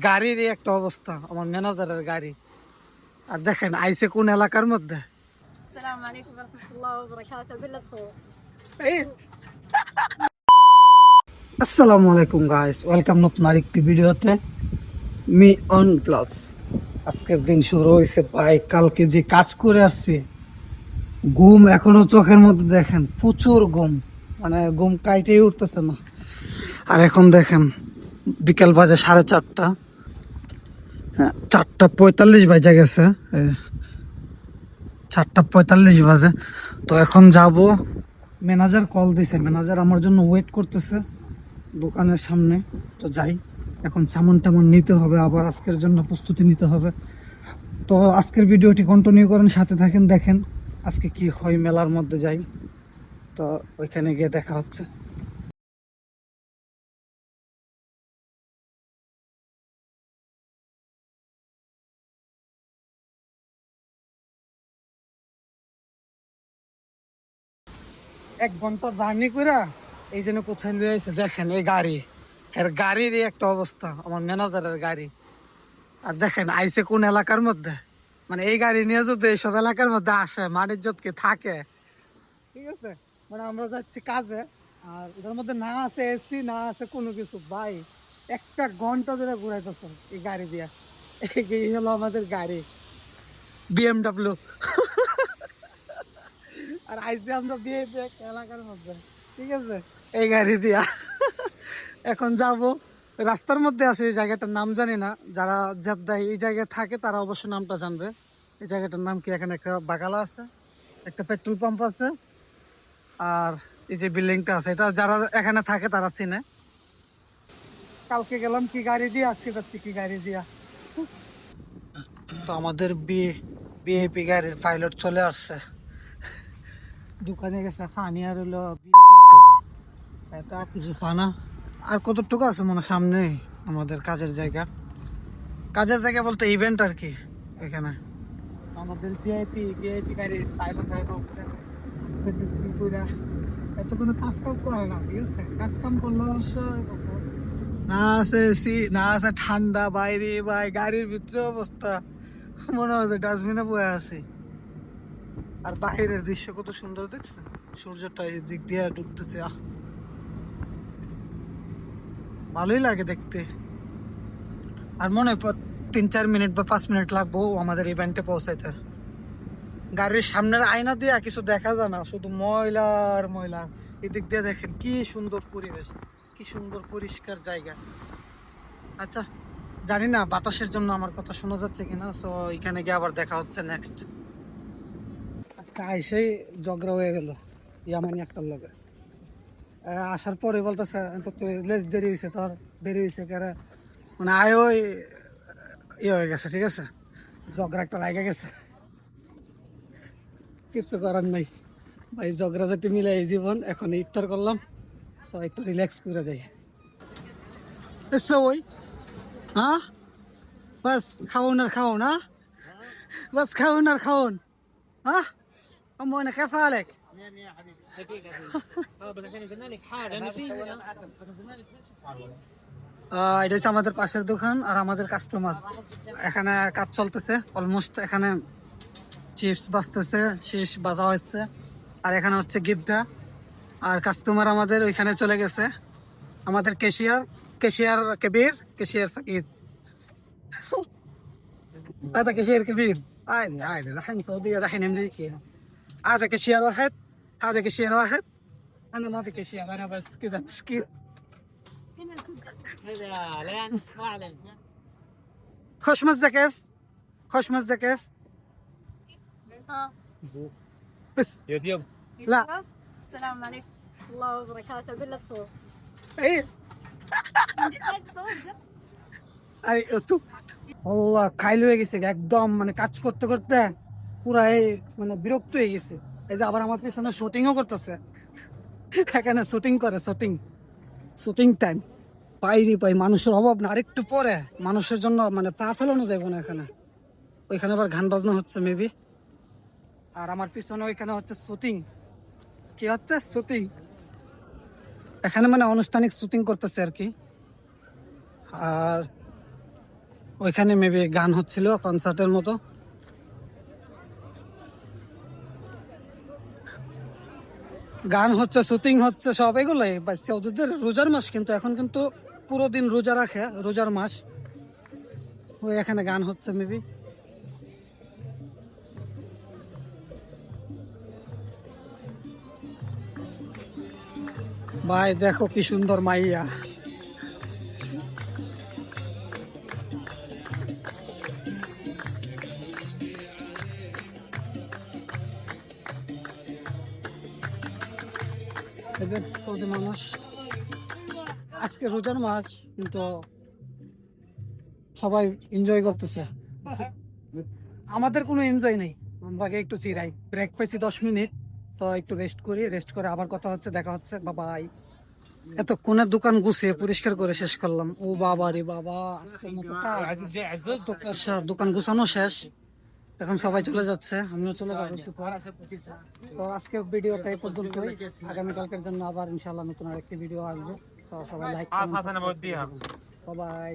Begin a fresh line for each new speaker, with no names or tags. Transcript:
গাড়ির একটা অবস্থা, আমার ম্যানেজারের গাড়ি। আর দেখেন আইসে কোন এলাকার মধ্যে।
আসসালামু আলাইকুম ওয়া রাহমাতুল্লাহি ওয়া বারাকাতুহু বিল্লাহ সওয়াব।
আসসালামু আলাইকুম গাইস, ওয়েলকাম নতুন আরেকটি ভিডিওতে মি অন ব্লগস। আজকের দিন শুরু হয়েছে ভাই, কালকে যে কাজ করে আসছি, ঘুম এখনো চোখের মধ্যে, দেখেন প্রচুর ঘুম, মানে ঘুম কাইটেই উঠতেছে না। আর এখন দেখেন বিকেল বাজে 4:30, হ্যাঁ 4:45 বাজে গেছে, 4:45 বাজে। তো এখন যাব, ম্যানেজার কল দিছে, ম্যানেজার আমার জন্য ওয়েট করতেছে দোকানের সামনে। তো যাই, এখন সামান টামান নিতে হবে, আবার আজকের জন্য প্রস্তুতি নিতে হবে। তো আজকের ভিডিওটি কন্টিনিউ করেন, সাথে থাকেন, দেখেন আজকে কি হয়। মেলার মধ্যে যাই, তো ওইখানে গিয়ে দেখা হচ্ছে। এক ঘন্টা জার্নি করে এই জন্য কোথায় নিয়ে এসে দেখেন এই গাড়ি, এর গাড়িরই একটা অবস্থা, আমার ম্যানেজারের গাড়ি। আর দেখেন আইসে কোন এলাকার মধ্যে, মানে এই গাড়ি নিয়ে যদি এইসব এলাকার মধ্যে আসে, মানিজ্জত কি থাকে? ঠিক আছে, মানে আমরা যাচ্ছি কাজে, আর এটার মধ্যে না আছে এসি, না আছে কোনো কিছু। ভাই একটা ঘন্টা ধরে ঘুরাইতেছে এই গাড়ি দিয়া। এই হলো আমাদের গাড়ি, বিএমডাব্লিউ। আর আইসি আমরা বিয়ে এলাকার মধ্যে, ঠিক আছে, এই গাড়ি দিয়া। এখন যাব, রাস্তার মধ্যে আছে, এই জায়গাটার নাম জানি না, যারা জেদ্দায় এই জায়গায় থাকে তারা অবশ্য নামটা জানবে। এই জায়গাটার নাম কি? এখানে একটা বাগালা আছে, একটা পেট্রোল পাম্প আছে, আর এই যে বিল্ডিংটা আছে, এটা যারা এখানে থাকে তারা চিনে। কালকে গেলাম কি গাড়ি দিয়ে, আজকে যাচ্ছি কি গাড়ি দিয়া। তো আমাদের বিএপি গাড়ির পাইলট চলে আসছে, দোকানে গেছে ফানি আর হলো বিড়ি কিনতো। এটা আর কিছু ফানা, আর কতটুকু আছে মনে সামনে আমাদের কাজের জায়গা। কাজের জায়গা বলতে ইভেন্ট আর কি। এখানে আমাদের ভিআইপি গাড়ির পাইলট হয়ে বসছে। এত কোনো কাজ কাম করে না, ঠিক আছে, কাজ কাম করলে অবশ্য না আছে এসি, না আছে ঠান্ডা, বাইরে ভাই গাড়ির ভিতরে অবস্থা মনে হচ্ছে ডাস্টবিনে বয়ে আছে। আর বাইরের দৃশ্য কত সুন্দর দেখছেন, সূর্যটা এই দিক দিয়ে ঢুকতেছে, ভালোই লাগে দেখতে। আর মনে হয় 3-4 মিনিট বা 5 মিনিট লাগবো আমাদের ইভেন্টে পৌঁছাইতে। গাড়ির সামনের আয়না দিয়ে কিছু দেখা যায় না, শুধু ময়লার ময়লা। এদিক দিয়ে দেখেন কি সুন্দর পরিবেশ, কি সুন্দর পরিষ্কার জায়গা। আচ্ছা, জানি না বাতাসের জন্য আমার কথা শোনা যাচ্ছে কিনা, তো এখানে গিয়ে আবার দেখা হচ্ছে নেক্সট। আজকে আইসেই ঝগড়া হয়ে গেল ইয়ামানি একটার লগে। আসার পরে বলতেছে দেরি হয়েছে, তোর দেরি হয়েছে কেরা, মানে আয় ওই ইয়ে হয়ে গেছে, ঠিক আছে, ঝগড়া একটা লাগে গেছে। কিছু করার নাই ভাই, ঝগড়া যাতে মিলে এই জীবন। এখন ইফতার করলাম, সব একটু রিল্যাক্স করে যাই। এসো ওই, হ্যাঁ বাস খাওন আর খাওন, হ্যাঁ বাস খাওন আর খাওন, হ্যাঁ أمونا كيف حالك؟ يا حبيبي دقيقة لك حاجة أنا في এটা হচ্ছে আমাদের পাশের দোকান আর আমাদের কাস্টমার। এখানে কাজ চলতেছে অলমোস্ট, এখানে চিপস বাজতেছে, শেষ বাজা হচ্ছে। আর এখানে হচ্ছে গিফটটা, আর কাস্টমার আমাদের ওইখানে চলে গেছে। আমাদের ক্যাশিয়ার কবির, ক্যাশিয়ার সাকিব। هذا كاشير كبير، عادي عادي، دحين سعودية دحين أمريكا. هذا كاشير واحد، هذا كاشير واحد، أنا ما في كاشير، أنا بس كذا مسكين. لا نسمع لك. خوش مزة كيف؟ خوش مزة كيف؟ بس يوتيوب. لا
السلام عليكم ورحمة الله وبركاته بالله صوب.
اي এই তো আল্লাহ খাইল হয়ে গেছে একদম, মানে কাজ করতে করতে পুরা এই মানে বিরক্ত হয়ে গেছে। এই যে আবার আমার পিছনে শুটিংও করতেছে, এখানে শুটিং করে, শুটিং টাইম। পাইরি পাই, মানুষের অভাব না। আরেকটু পরে মানুষের জন্য মানে পা ফেলানো যাবে না এখানে। ওইখানে আবার গান বাজনা হচ্ছে মেবি। আর আমার পিছনে ওইখানে হচ্ছে শুটিং, কি হচ্ছে শুটিং, এখানে মানে আনুষ্ঠানিক শুটিং করতেছে আর কি। আর ওইখানে মেবি গান হচ্ছিল কনসার্টের মতো। গান হচ্ছে, শুটিং হচ্ছে, সব এগুলোই। ওদের রোজার মাস, কিন্তু এখন কিন্তু পুরো দিন রোজা রাখে, রোজার মাস। ওই এখানে গান হচ্ছে মেবি। ভাই দেখো কি সুন্দর মাইয়া। এদের সৌদি মানুষ, আজকে রোজার মাস কিন্তু সবাই এনজয় করতেছে। আমাদের কোনো এনজয় নেই, আমরা একটু চিরাই। ব্রেক পাইছি 10 মিনিট, তো একটু রেস্ট করি, রেস্ট করে আবার কথা হচ্ছে, দেখা হচ্ছে, বাবাই। এত কোনের দোকান গুছিয়ে পরিষ্কার করে শেষ করলাম। ও বাবা রে বাবা, আজকের মতো কাজ। তো প্রেসার, দোকান গুছানো শেষ, এখন সবাই চলে যাচ্ছে, আমিও চলে যাবো একটু পর। তো আজকের ভিডিওটা এই পর্যন্তই। আগামীকালকের জন্য আবার ইনশাআল্লাহ নতুন আরেকটি ভিডিও আসবে। সবাই লাইক, বাই।